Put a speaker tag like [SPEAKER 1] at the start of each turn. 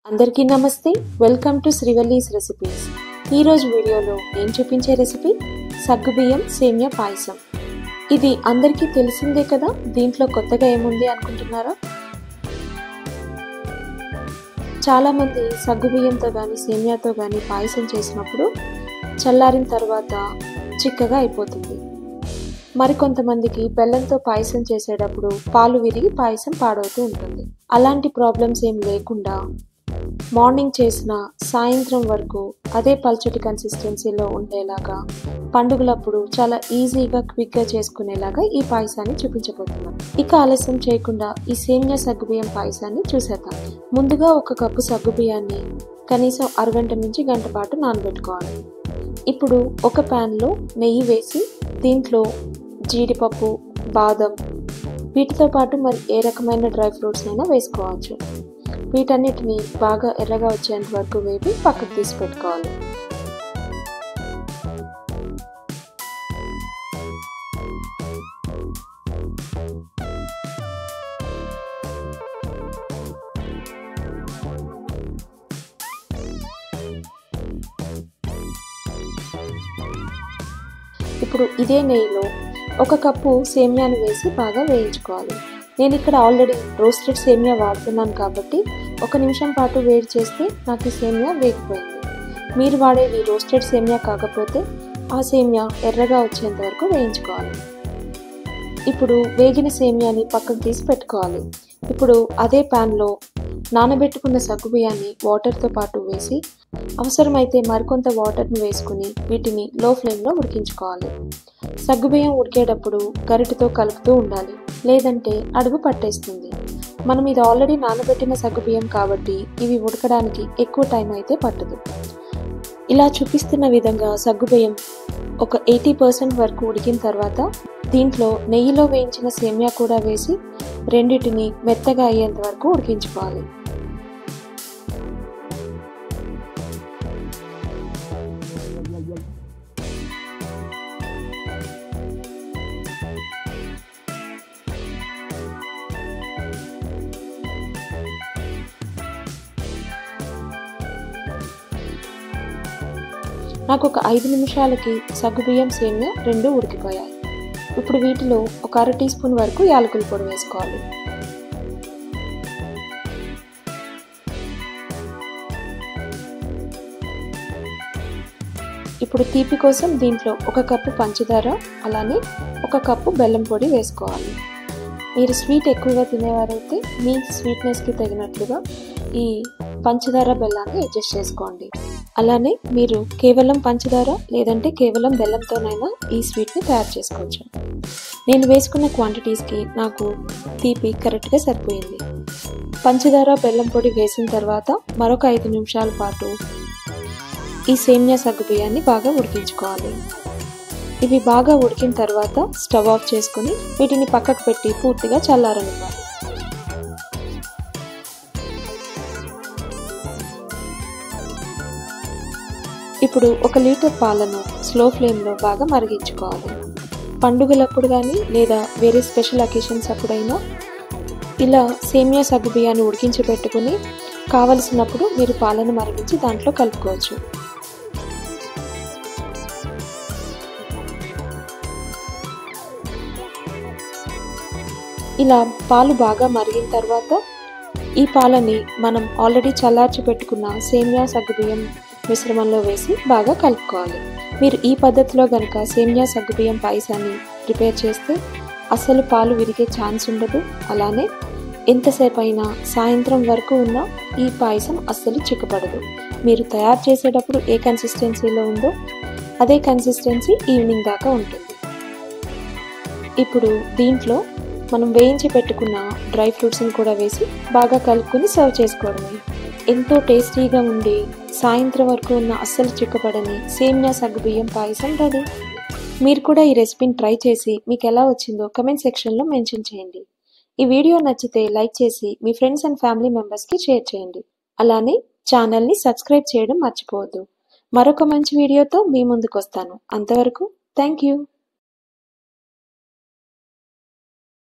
[SPEAKER 1] అందరికీ నమస్తే. Welcome to Srivalli's recipes. ఈరోజు వీడియోలో నేను చూపించే రెసిపీ సగ్గుబియ్యం సేమియా పాయసం. ఇది అందరికీ తెలిసిందే కదా, దీంట్లో కొత్తగా ఏముంది అనుకుంటున్నారా? చాలామంది సగ్గుబియ్యంతో కానీ సేమియాతో కానీ పాయసం చేసినప్పుడు చల్లారిన తర్వాత చిక్కగా అయిపోతుంది. మరికొంతమందికి బెల్లంతో పాయసం చేసేటప్పుడు పాలు విరిగి పాయసం పాడవుతూ ఉంటుంది. అలాంటి ప్రాబ్లమ్స్ ఏం లేకుండా మార్నింగ్ చేసిన సాయంత్రం వరకు అదే పల్చటి కన్సిస్టెన్సీలో ఉండేలాగా పండుగలప్పుడు చాలా ఈజీగా క్విక్గా చేసుకునేలాగా ఈ పాయసాన్ని చూపించబోతున్నాం. ఇక ఆలస్యం చేయకుండా ఈ సేమియా సగ్గుబియ్యం పాయసాన్ని చూసేద్దాం. ముందుగా 1 కప్పు సగ్గుబియ్యాన్ని కనీసం అరగంట నుంచి గంట పాటు నానబెట్టుకోవాలి. ఇప్పుడు ఒక ప్యాన్లో నెయ్యి వేసి దీంట్లో జీడిపప్పు, బాదం, వీటితో పాటు మరి ఏ రకమైన డ్రై ఫ్రూట్స్ అయినా వేసుకోవచ్చు. వీటన్నిటిని బాగా ఎర్రగా వచ్చేంత వరకు వేపి పక్కకు తీసి పెట్టుకోవాలి. ఇప్పుడు ఇదే నెయ్యిలో 1 కప్పు సేమియాను వేసి బాగా వేయించుకోవాలి. నేను ఇక్కడ ఆల్రెడీ రోస్టెడ్ సేమియా వాడుతున్నాను కాబట్టి 1 నిమిషం పాటు వేడి చేస్తే నాకు ఈ సేమియా వేగిపోయింది. మీరు వాడేది రోస్టెడ్ సేమియా కాకపోతే ఆ సేమియా ఎర్రగా వచ్చేంత వరకు వేయించుకోవాలి. ఇప్పుడు వేగిన సేమియాని పక్కకు తీసి పెట్టుకోవాలి. ఇప్పుడు అదే ప్యాన్లో నానబెట్టుకున్న సగ్గుబియ్యాన్ని వాటర్తో పాటు వేసి అవసరమైతే మరికొంత వాటర్ని వేసుకుని వీటిని లో ఫ్లేమ్లో ఉడికించుకోవాలి. సగ్గుబియ్యం ఉడికేటప్పుడు గరిటెతో కలుపుతూ ఉండాలి, లేదంటే అడుగు పట్టేస్తుంది. మనం ఇది ఆల్రెడీ నానబెట్టిన సగ్గుబియ్యం కాబట్టి ఇవి ఉడకడానికి ఎక్కువ టైం అయితే పట్టదు. ఇలా చూపిస్తున్న విధంగా సగ్గుబియ్యం ఒక 80% వరకు ఉడికిన తర్వాత దీంట్లో నెయ్యిలో వేయించిన సేమియా కూడా వేసి రెండింటిని మెత్తగా అయ్యేంత వరకు ఉడికించుకోవాలి. నాకు ఒక 5 నిమిషాలకి సగ్గుబియ్యం సేమియా 2 ఉడికిపోయాయి. ఇప్పుడు వీటిలో ఒక 1/2 టీ స్పూన్ వరకు యాలకుల పొడి వేసుకోవాలి. ఇప్పుడు తీపి కోసం దీంట్లో 1 కప్పు పంచదార, అలానే 1 కప్పు బెల్లం పొడి వేసుకోవాలి. మీరు స్వీట్ ఎక్కువగా తినేవారైతే మీ స్వీట్నెస్కి తగినట్లుగా ఈ పంచదార బెల్లాన్ని అడ్జస్ట్ చేసుకోండి. అలానే మీరు కేవలం పంచదార లేదంటే కేవలం బెల్లంతోనైనా ఈ స్వీట్ని తయారు చేసుకోవచ్చు. నేను వేసుకున్న క్వాంటిటీస్కి నాకు తీపి కరెక్ట్గా సరిపోయింది. పంచదార బెల్లం పొడి వేసిన తర్వాత మరొక 5 నిమిషాల పాటు ఈ సేమియా సగ్గుబియ్యాన్ని బాగా ఉడికించుకోవాలి. ఇవి బాగా ఉడికిన తర్వాత స్టవ్ ఆఫ్ చేసుకుని వీటిని పక్కకు పెట్టి పూర్తిగా చల్లారనివ్వాలి. ఇప్పుడు 1 లీటర్ పాలను స్లో ఫ్లేమ్లో బాగా మరిగించుకోవాలి. పండుగలప్పుడు కానీ లేదా వేరే స్పెషల్ అకేషన్స్ అప్పుడైనా ఇలా సేమియా సగ్గుబియ్యాన్ని ఉడికించి పెట్టుకుని కావలసినప్పుడు మీరు పాలను మరిగించి దాంట్లో కలుపుకోవచ్చు. ఇలా పాలు బాగా మరిగిన తర్వాత ఈ పాలని మనం ఆల్రెడీ చల్లార్చి పెట్టుకున్న సేమియా సగ్గుబియ్యం మిశ్రమంలో వేసి బాగా కలుపుకోవాలి. మీరు ఈ పద్ధతిలో కనుక సేమియా సగ్గుబియ్యం పాయసాన్ని ప్రిపేర్ చేస్తే అసలు పాలు విరిగే ఛాన్స్ ఉండదు. అలానే ఎంతసేపు అయినా సాయంత్రం వరకు ఉన్న ఈ పాయసం అస్సలు చిక్కపడదు. మీరు తయారు చేసేటప్పుడు ఏ కన్సిస్టెన్సీలో ఉందో అదే కన్సిస్టెన్సీ ఈవినింగ్ దాకా ఉంటుంది. ఇప్పుడు దీంట్లో మనం వేయించి పెట్టుకున్న డ్రై ఫ్రూట్స్ని కూడా వేసి బాగా కలుపుకొని సర్వ్ చేసుకోవడమే. ఎంతో టేస్టీగా ఉండి సాయంత్రం వరకు ఉన్న అస్సలు చిక్కపడని సేమియా సగ్గుబియ్యం పాయసం రెడీ. మీరు కూడా ఈ రెసిపీని ట్రై చేసి మీకు ఎలా వచ్చిందో కమెంట్ సెక్షన్లో మెన్షన్ చేయండి. ఈ వీడియో నచ్చితే లైక్ చేసి మీ ఫ్రెండ్స్ అండ్ ఫ్యామిలీ మెంబర్స్కి షేర్ చేయండి. అలానే ఛానల్ని సబ్స్క్రైబ్ చేయడం మర్చిపోవద్దు. మరొక మంచి వీడియోతో మీ ముందుకు వస్తాను. అంతవరకు థ్యాంక్ యూ.